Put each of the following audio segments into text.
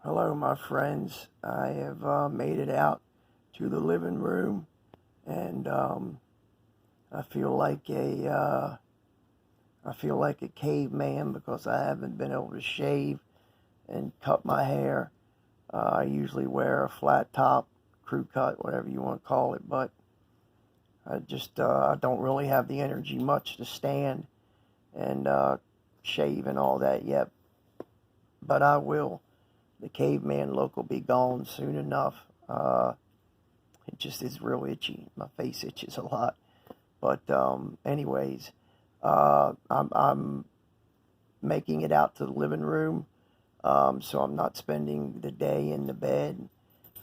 Hello, my friends. I have made it out to the living room, and I feel like a caveman because I haven't been able to shave and cut my hair. I usually wear a flat top, crew cut, whatever you want to call it, but I don't really have the energy much to stand and shave and all that yet, but I will. The caveman look will be gone soon enough. It just is real itchy. My face itches a lot. But anyways, I'm making it out to the living room, so I'm not spending the day in the bed.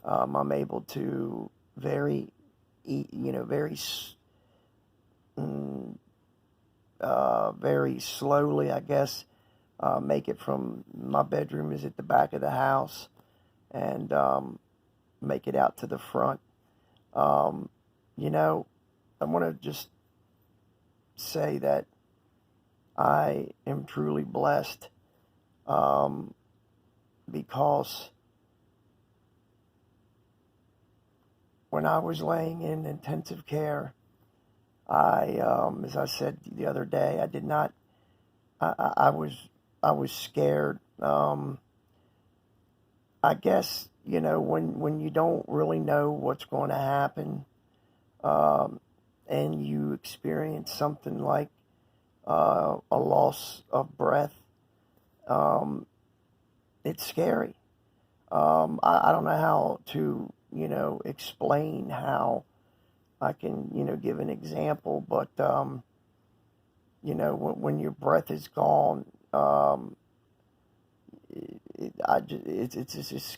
I'm able to very very slowly, I guess, make it from my bedroom is at the back of the house, and make it out to the front. Um, I want to just say that I am truly blessed, because when I was laying in intensive care, as I said the other day, I did not. I was scared. I guess when you don't really know what's going to happen, and you experience something like a loss of breath, it's scary. I don't know how to explain how I can give an example, but when your breath is gone,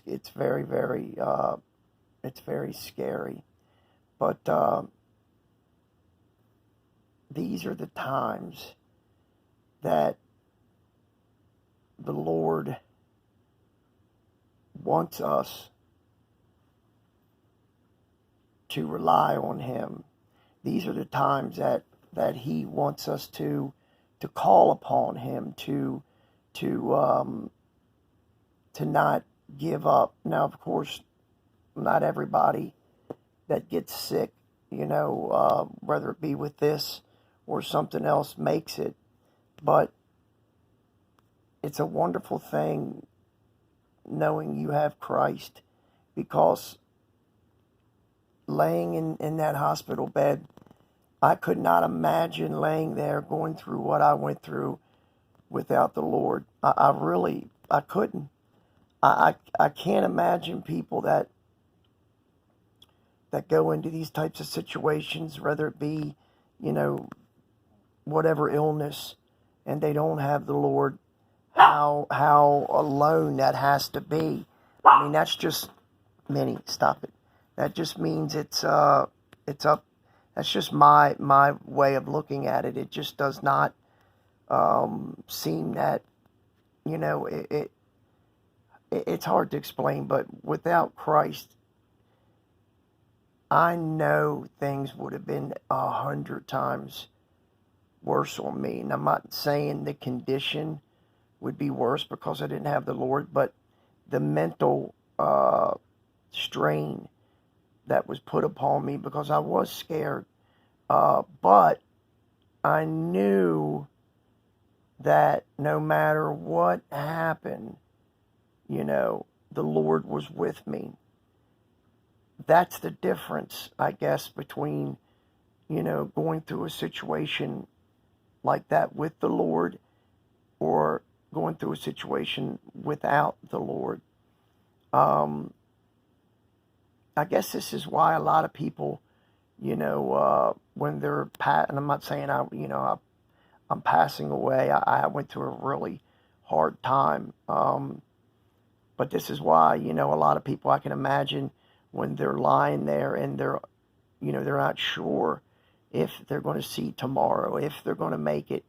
it's very, very it's very scary. But these are the times that the Lord wants us to rely on Him. These are the times that He wants us to call upon Him, to not give up. Now, of course, not everybody that gets sick, whether it be with this or something else, makes it. But it's a wonderful thing knowing you have Christ, because laying in that hospital bed, I could not imagine laying there going through what I went through without the Lord. I couldn't. I can't imagine people that go into these types of situations, whether it be, whatever illness, and they don't have the Lord, how alone that has to be. I mean, that's just, Minnie, stop it. That just means it's up. That's just my way of looking at it. It just does not seem that, it's hard to explain, but without Christ, I know things would have been 100 times worse on me. And I'm not saying the condition would be worse because I didn't have the Lord, but the mental strain that was put upon me, because I was scared. But I knew that no matter what happened, the Lord was with me. That's the difference, I guess, between, going through a situation like that with the Lord, or going through a situation without the Lord. I guess this is why a lot of people, when they're and I'm not saying I'm passing away. I went through a really hard time. But this is why, a lot of people, I can imagine, when they're lying there and they're not sure if they're going to see tomorrow, if they're going to make it.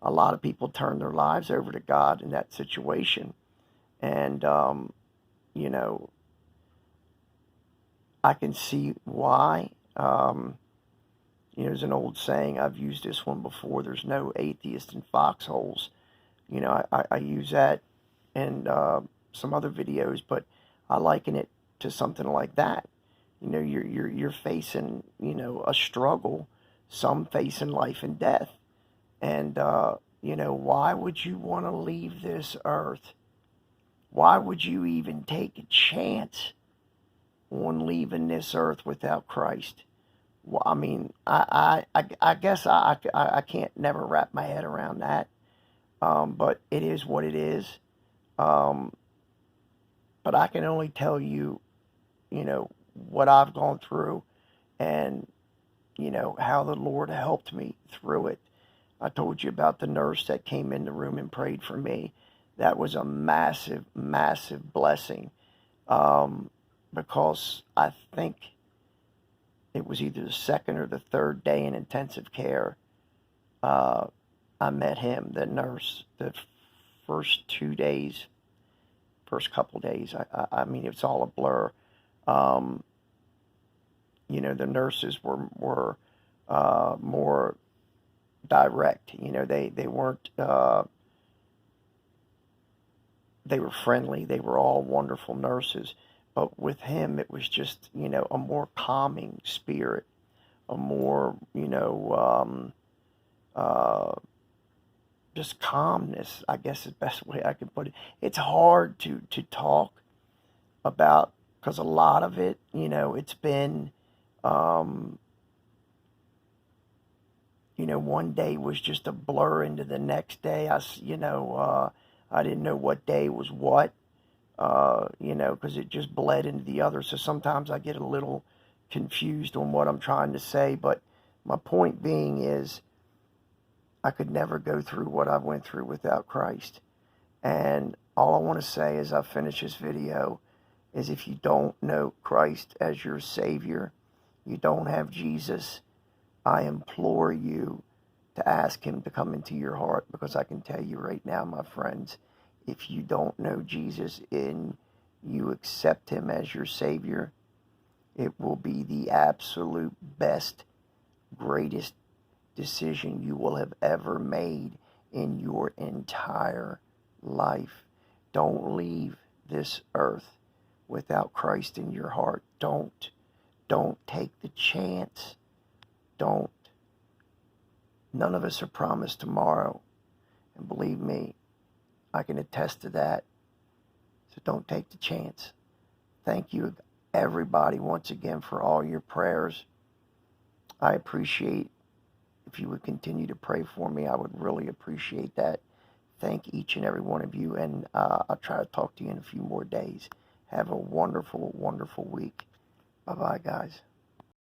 A lot of people turn their lives over to God in that situation. And, I can see why. There's an old saying, I've used this one before, there's no atheist in foxholes. I use that, and some other videos, but I liken it to something like that. You know, you're facing, you know, a struggle, some facing life and death. And, you know, why would you want to leave this earth? Why would you even take a chance on leaving this earth without Christ? Well, I mean, I guess I can't never wrap my head around that. But it is what it is. But I can only tell you, you know, what I've gone through and, you know, how the Lord helped me through it. I told you about the nurse that came in the room and prayed for me. That was a massive, massive blessing, because I think it was either the second or the third day in intensive care. I met him, the nurse, the first 2 days, first couple days. I mean, it's all a blur. You know, the nurses were more direct. You know, they weren't. They were friendly. They were all wonderful nurses. But with him, it was just, you know, a more calming spirit, a more, you know, just calmness, I guess is the best way I can put it. It's hard to talk about because a lot of it, you know, it's been, you know, one day was just a blur into the next day. I didn't know what day was what, you know, because it just bled into the other. So sometimes I get a little confused on what I'm trying to say. But my point being is I could never go through what I went through without Christ. And all I want to say as I finish this video is if you don't know Christ as your Savior, you don't have Jesus, I implore you to ask him to come into your heart, because I can tell you right now, my friends, if you don't know Jesus and you accept him as your Savior, it will be the absolute best, greatest decision you will have ever made in your entire life. Don't leave this earth without Christ in your heart. Don't take the chance. Don't. None of us are promised tomorrow. And believe me, I can attest to that. So don't take the chance. Thank you, everybody, once again, for all your prayers. I appreciate if you would continue to pray for me. I would really appreciate that. Thank each and every one of you. And I'll try to talk to you in a few more days. Have a wonderful, wonderful week. Bye-bye, guys.